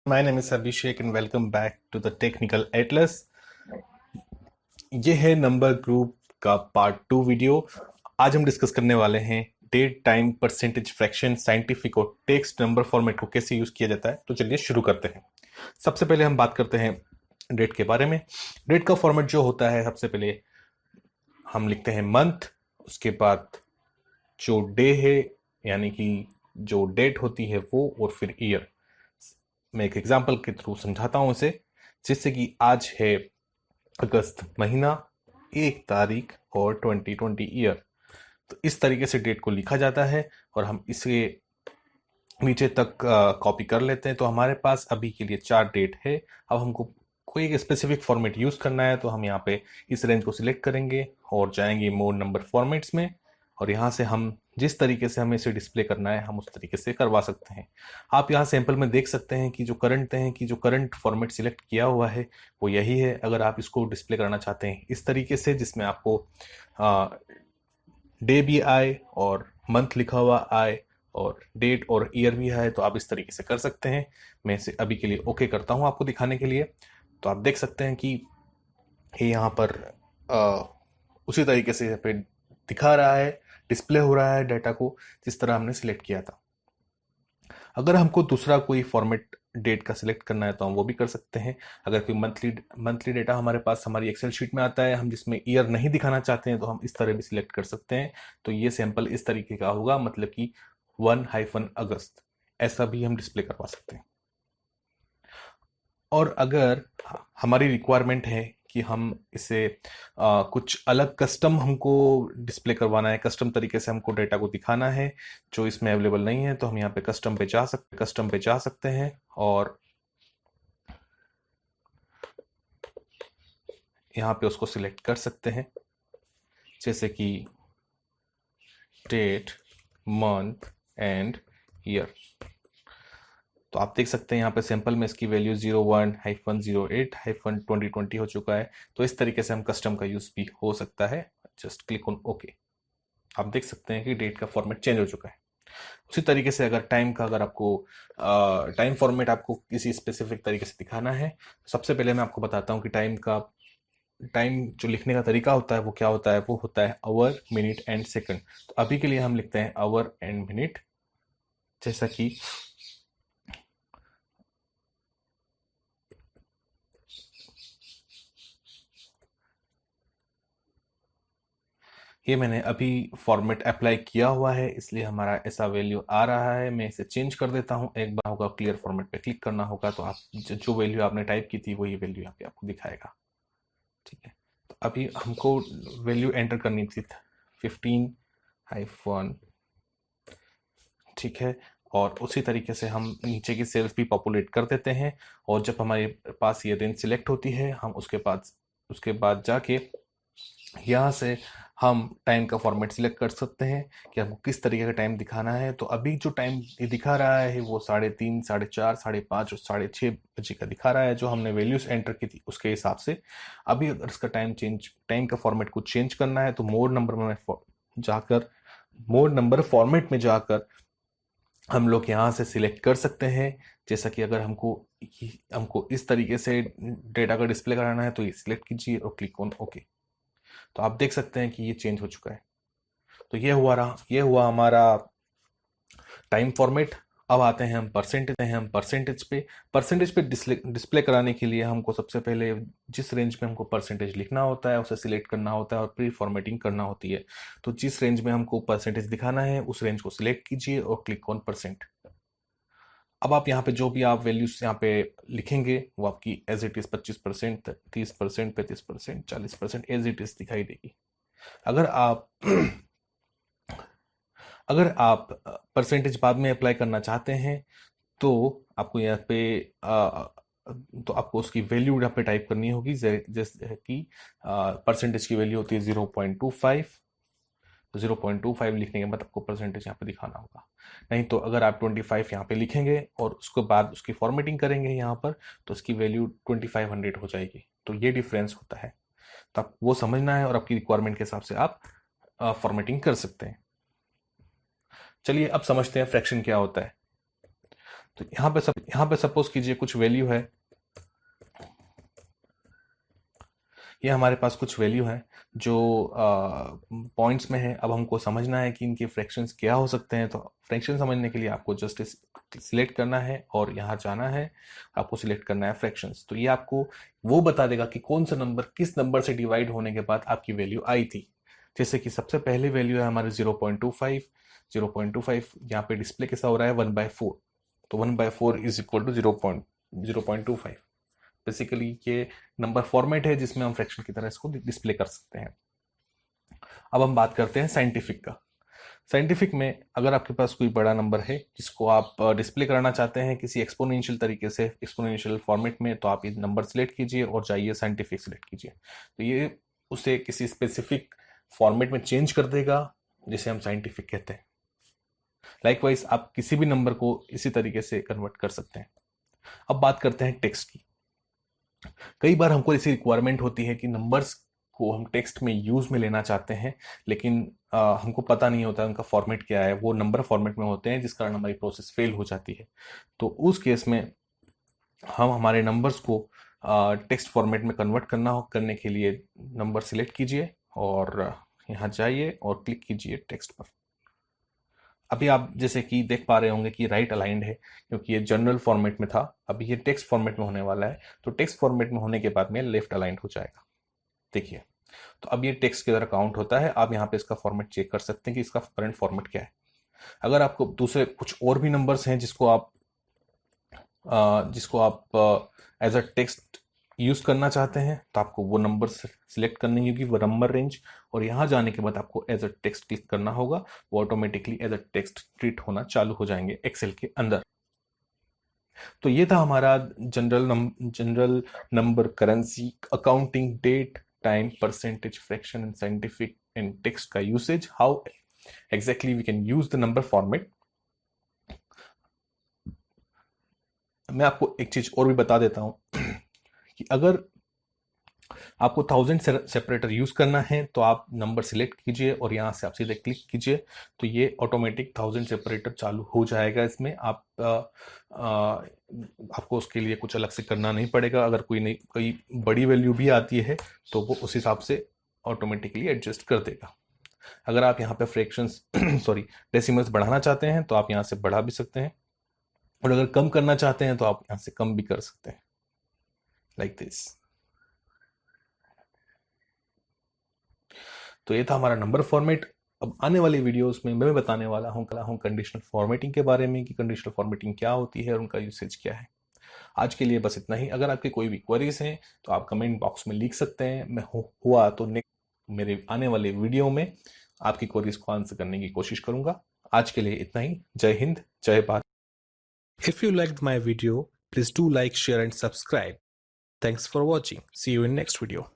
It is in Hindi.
My name is Abhishek and welcome back to the Technical Atlas. ये है नंबर ग्रुप का पार्ट 2 वीडियो। आज हम डिस्कस करने वाले हैं date, time, percentage, fraction, scientific और टेक्स्ट नंबर फॉर्मेट को कैसे यूज किया जाता है। तो चलिए शुरू करते हैं। सबसे पहले हम बात करते हैं डेट के बारे में। डेट का फॉर्मेट जो होता है, सबसे पहले हम लिखते हैं मंथ, उसके बाद जो डे है यानी कि जो डेट होती है वो, और फिर ईयर। मैं एक एग्जांपल के थ्रू समझाता हूं इसे, जिससे कि आज है अगस्त महीना, 1 तारीख और 2020 ईयर। तो इस तरीके से डेट को लिखा जाता है और हम इसे नीचे तक कॉपी कर लेते हैं। तो हमारे पास अभी के लिए 4 डेट है। अब हमको कोई एक स्पेसिफिक फॉर्मेट यूज करना है, तो हम यहाँ पे इस रेंज को सिलेक्ट करेंगे और जाएंगे मोर नंबर फॉर्मेट्स में, और यहाँ से हम जिस तरीके से हमें इसे डिस्प्ले करना है हम उस तरीके से करवा सकते हैं। आप यहाँ सैंपल में देख सकते हैं कि जो करंट फॉर्मेट सिलेक्ट किया हुआ है वो यही है। अगर आप इसको डिस्प्ले करना चाहते हैं इस तरीके से, जिसमें आपको डे भी आए और मंथ लिखा हुआ आए और डेट और ईयर भी है, तो आप इस तरीके से कर सकते हैं। मैं इसे अभी के लिए ओके करता हूं आपको दिखाने के लिए। तो आप देख सकते हैं कि ये यहाँ पर उसी तरीके से यहाँ पे दिखा रहा है, डिस्प्ले हो रहा है डाटा को जिस तरह हमने सिलेक्ट किया था। अगर हमको दूसरा कोई फॉर्मेट डेट का सिलेक्ट करना है तो हम वो भी कर सकते हैं। अगर कोई मंथली डेटा हमारे पास हमारी एक्सेल शीट में आता है, हम जिसमें ईयर नहीं दिखाना चाहते हैं, तो हम इस तरह भी सिलेक्ट कर सकते हैं। तो ये सैंपल इस तरीके का होगा, मतलब कि 1-अगस्त ऐसा भी हम डिस्प्ले करवा सकते हैं। और अगर हमारी रिक्वायरमेंट है कि हम इसे कुछ अलग कस्टम हमको डिस्प्ले करवाना है, कस्टम तरीके से हमको डेटा को दिखाना है जो इसमें अवेलेबल नहीं है, तो हम यहाँ पे कस्टम पे जा सकते हैं और यहाँ पे उसको सिलेक्ट कर सकते हैं, जैसे कि डेट, मंथ एंड ईयर। तो आप देख सकते हैं यहाँ पे सैंपल में इसकी वैल्यू 01-08-2020 हो चुका है। तो इस तरीके से हम कस्टम का यूज भी हो सकता है। Just click on okay. आप देख सकते हैं कि डेट का फॉर्मेट चेंज हो चुका है। उसी तरीके से अगर आपको टाइम फॉर्मेट आपको किसी स्पेसिफिक तरीके से दिखाना है, सबसे पहले मैं आपको बताता हूँ कि टाइम जो लिखने का तरीका होता है वो क्या होता है। वो होता है आवर, मिनट एंड सेकंड। तो अभी के लिए हम लिखते हैं आवर एंड मिनट, जैसा कि ये मैंने अभी फॉर्मेट अप्लाई किया हुआ है, इसलिए हमारा ऐसा वैल्यू आ रहा है। मैं इसे चेंज कर देता हूँ। एक बार होगा क्लियर फॉर्मेट पे क्लिक करना होगा, तो आप जो वैल्यू आपने टाइप की थी वही वैल्यू यहाँ पे आपको दिखाएगा। ठीक है, तो अभी हमको वैल्यू एंटर करनी थी 15-, ठीक है। और उसी तरीके से हम नीचे की सेल्स भी पॉपुलेट कर देते हैं, और जब हमारे पास ये रेंज सिलेक्ट होती है हम उसके बाद जाके यहाँ से हम टाइम का फॉर्मेट सिलेक्ट कर सकते हैं कि हमको किस तरीके का टाइम दिखाना है। तो अभी जो टाइम ये दिखा रहा है वो 3:30, 4:30, 5:30 और 6:30 बजे का दिखा रहा है, जो हमने वैल्यूज एंटर की थी उसके हिसाब से। अभी अगर इसका टाइम का फॉर्मेट को चेंज करना है तो मोर नंबर फॉर्मेट में जाकर हम लोग यहाँ से सिलेक्ट कर सकते हैं। जैसा कि अगर हमको इस तरीके से डेटा का डिस्प्ले कराना है तो ये सिलेक्ट कीजिए और क्लिक ऑन ओके। तो आप देख सकते हैं कि ये चेंज हो चुका है। तो ये हुआ हमारा टाइम फॉर्मेट। अब आते हैं हम परसेंटेज पे डिस्प्ले कराने के लिए हमको सबसे पहले जिस रेंज में हमको परसेंटेज लिखना होता है उसे सिलेक्ट करना होता है और प्री फॉर्मेटिंग करना होती है। तो जिस रेंज में हमको परसेंटेज दिखाना है उस रेंज को सिलेक्ट कीजिए और क्लिक ऑन परसेंट। अब आप यहाँ पे जो भी आप वैल्यूज यहाँ पे लिखेंगे वो आपकी as it is 25%, 30%, 35%, 40% as it is दिखाई देगी। अगर आप अगर आप परसेंटेज बाद में अप्लाई करना चाहते हैं तो आपको यहाँ पे तो आपको उसकी वैल्यू यहाँ पे टाइप करनी होगी, जैसे कि परसेंटेज की वैल्यू होती है 0.25। तो 0.25 लिखने के बाद आपको परसेंटेज यहाँ पे दिखाना होगा। नहीं तो अगर आप 25 यहाँ पे लिखेंगे और उसके बाद उसकी फॉर्मेटिंग करेंगे यहाँ पर, तो उसकी वैल्यू 2500 हो जाएगी। तो ये डिफरेंस होता है, तो आप वो समझना है और आपकी रिक्वायरमेंट के हिसाब से आप फॉर्मेटिंग कर सकते हैं। चलिए अब समझते हैं फ्रैक्शन क्या होता है। तो यहाँ पे सपोज कीजिए कुछ वैल्यू है, ये हमारे पास कुछ वैल्यू है जो पॉइंट्स में है। अब हमको समझना है कि इनके फ्रैक्शंस क्या हो सकते हैं। तो फ्रैक्शन समझने के लिए आपको जस्ट सिलेक्ट करना है और यहाँ जाना है, आपको सिलेक्ट करना है फ्रैक्शंस। तो ये आपको वो बता देगा कि कौन सा नंबर किस नंबर से डिवाइड होने के बाद आपकी वैल्यू आई थी। जैसे कि सबसे पहले वैल्यू है हमारे 0.25। 0.25 यहाँ पे डिस्प्ले कैसा हो रहा है 1/4। तो 1/4 इज इक्वल टू 0.25। बेसिकली ये नंबर फॉर्मेट है जिसमें हम फ्रैक्शन की तरह इसको डिस्प्ले कर सकते हैं। अब हम बात करते हैं साइंटिफिक का। साइंटिफिक में अगर आपके पास कोई बड़ा नंबर है जिसको आप डिस्प्ले कराना चाहते हैं किसी एक्सपोनेंशियल तरीके से, एक्सपोनेंशियल फॉर्मेट में, तो आप ये नंबर सिलेक्ट कीजिए और जाइए साइंटिफिक सिलेक्ट कीजिए। तो ये उसे किसी स्पेसिफिक फॉर्मेट में चेंज कर देगा जिसे हम साइंटिफिक कहते हैं। लाइकवाइज आप किसी भी नंबर को इसी तरीके से कन्वर्ट कर सकते हैं। अब बात करते हैं टेक्स्ट की। कई बार हमको ऐसी रिक्वायरमेंट होती है कि नंबर्स को हम टेक्स्ट में यूज में लेना चाहते हैं, लेकिन हमको पता नहीं होता उनका फॉर्मेट क्या है, वो नंबर फॉर्मेट में होते हैं जिस कारण हमारी प्रोसेस फेल हो जाती है। तो उस केस में हम हमारे नंबर्स को टेक्स्ट फॉर्मेट में कन्वर्ट करने के लिए नंबर सिलेक्ट कीजिए और यहाँ जाइए और क्लिक कीजिए टेक्स्ट पर। अभी आप जैसे कि देख पा रहे होंगे कि राइट अलाइंड है क्योंकि ये जनरल फॉर्मेट में था, अभी ये टेक्स्ट फॉर्मेट में होने वाला है। तो टेक्स्ट फॉर्मेट में होने के बाद में लेफ्ट अलाइंड हो जाएगा। देखिए, तो अब ये टेक्स्ट की तरह काउंट होता है। आप यहाँ पे इसका फॉर्मेट चेक कर सकते हैं कि इसका करंट फॉर्मेट क्या है। अगर आपको दूसरे कुछ और भी नंबर्स हैं जिसको आप एज अ टेक्स्ट यूज करना चाहते हैं तो आपको वो नंबर सिलेक्ट करनी होगी, वो नंबर रेंज, और यहाँ जाने के बाद आपको एज अ टेक्स्ट क्लिक करना होगा। वो automatically as a text treat होना चालू हो जाएंगे एक्सेल के अंदर। तो ये था हमारा general number, currency, accounting, date, time, percentage, fraction and scientific and text का usage, how exactly we can use the number format. मैं आपको एक चीज और भी बता देता हूं कि अगर आपको 1000 सेपरेटर यूज करना है तो आप नंबर सिलेक्ट कीजिए और यहाँ से आप सीधे क्लिक कीजिए, तो ये ऑटोमेटिक 1000 सेपरेटर चालू हो जाएगा। इसमें आपको उसके लिए कुछ अलग से करना नहीं पड़ेगा। अगर कोई बड़ी वैल्यू भी आती है तो वो उस हिसाब से ऑटोमेटिकली एडजस्ट कर देगा। अगर आप यहाँ पे फ्रैक्शंस डेसिमल्स बढ़ाना चाहते हैं तो आप यहाँ से बढ़ा भी सकते हैं, और अगर कम करना चाहते हैं तो आप यहाँ से कम भी कर सकते हैं, लाइक दिस। तो ये था हमारा नंबर फॉर्मेट। अब आने वाली वीडियोस में मैं बताने वाला हूँ कंडीशनल फॉर्मेटिंग के बारे में कि कंडीशनल फॉर्मेटिंग क्या होती है और उनका यूसेज क्या है। आज के लिए बस इतना ही। अगर आपके कोई भी क्वेरीज हैं तो आप कमेंट बॉक्स में लिख सकते हैं। मैं हुआ तो मेरे आने वाले वीडियो में आपकी क्वेरीज को आंसर करने की कोशिश करूंगा। आज के लिए इतना ही। जय हिंद, जय Bharat. If you liked my video, please do like, share and subscribe. Thanks for watching. See you in next video.